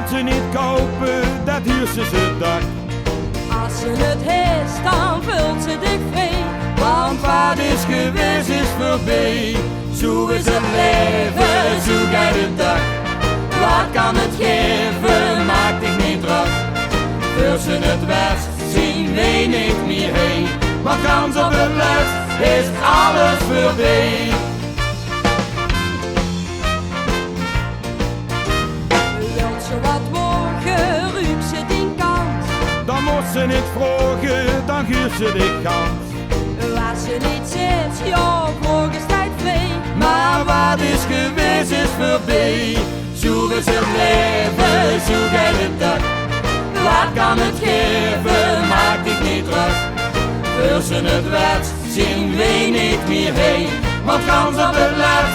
ze niet kopen, dat huurt ze dak. Als ze het heeft, dan vult ze dik vrij. Want wat is geweest is voorbij. Zo is het leven, zo gaat het dag. Wat kan het geven, maakt ik niet druk. Tussen het west zien we niet meer heen. Maar kans op het les is alles voorbij. Wilt ze wat mogen, ruikt ze die kant. Dan moet ze niet vragen, dan geeft ze de kans. Als ze niet zit, ja, morgen is tijd vrij. Maar wat is geweest is voorbij. Zo is het leven, zo gaat het dag. Wat kan het geven, maakt ik niet druk. Tussen het wet zien we niet meer heen. Want kans op het les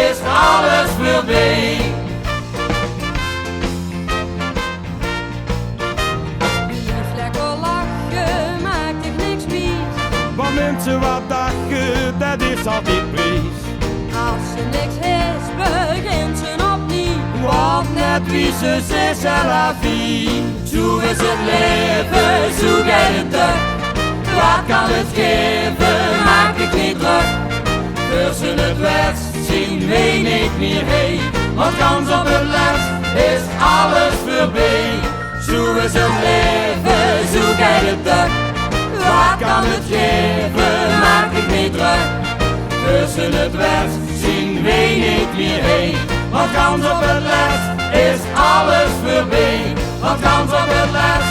is alles voorbij. Lief lekker lachen, maakt ik niks mis. Want mensen wat dachten, dat is altijd prijs. Als ze niks heeft, begint ze opnieuw. Want net wie ze is, c'est la vie. Zo is het leven, zo gaat het dag. Wat kan het geven, maak ik niet druk. Tussen het west zien we niet meer heen. Want kans op het les is alles voorbij. Zo is het leven, zo gaat het dag. Wat kan het geven, maak ik niet druk. Tussen het west zien we niet meer heen. Want kans op het les is alles voorbij. Want kans op het les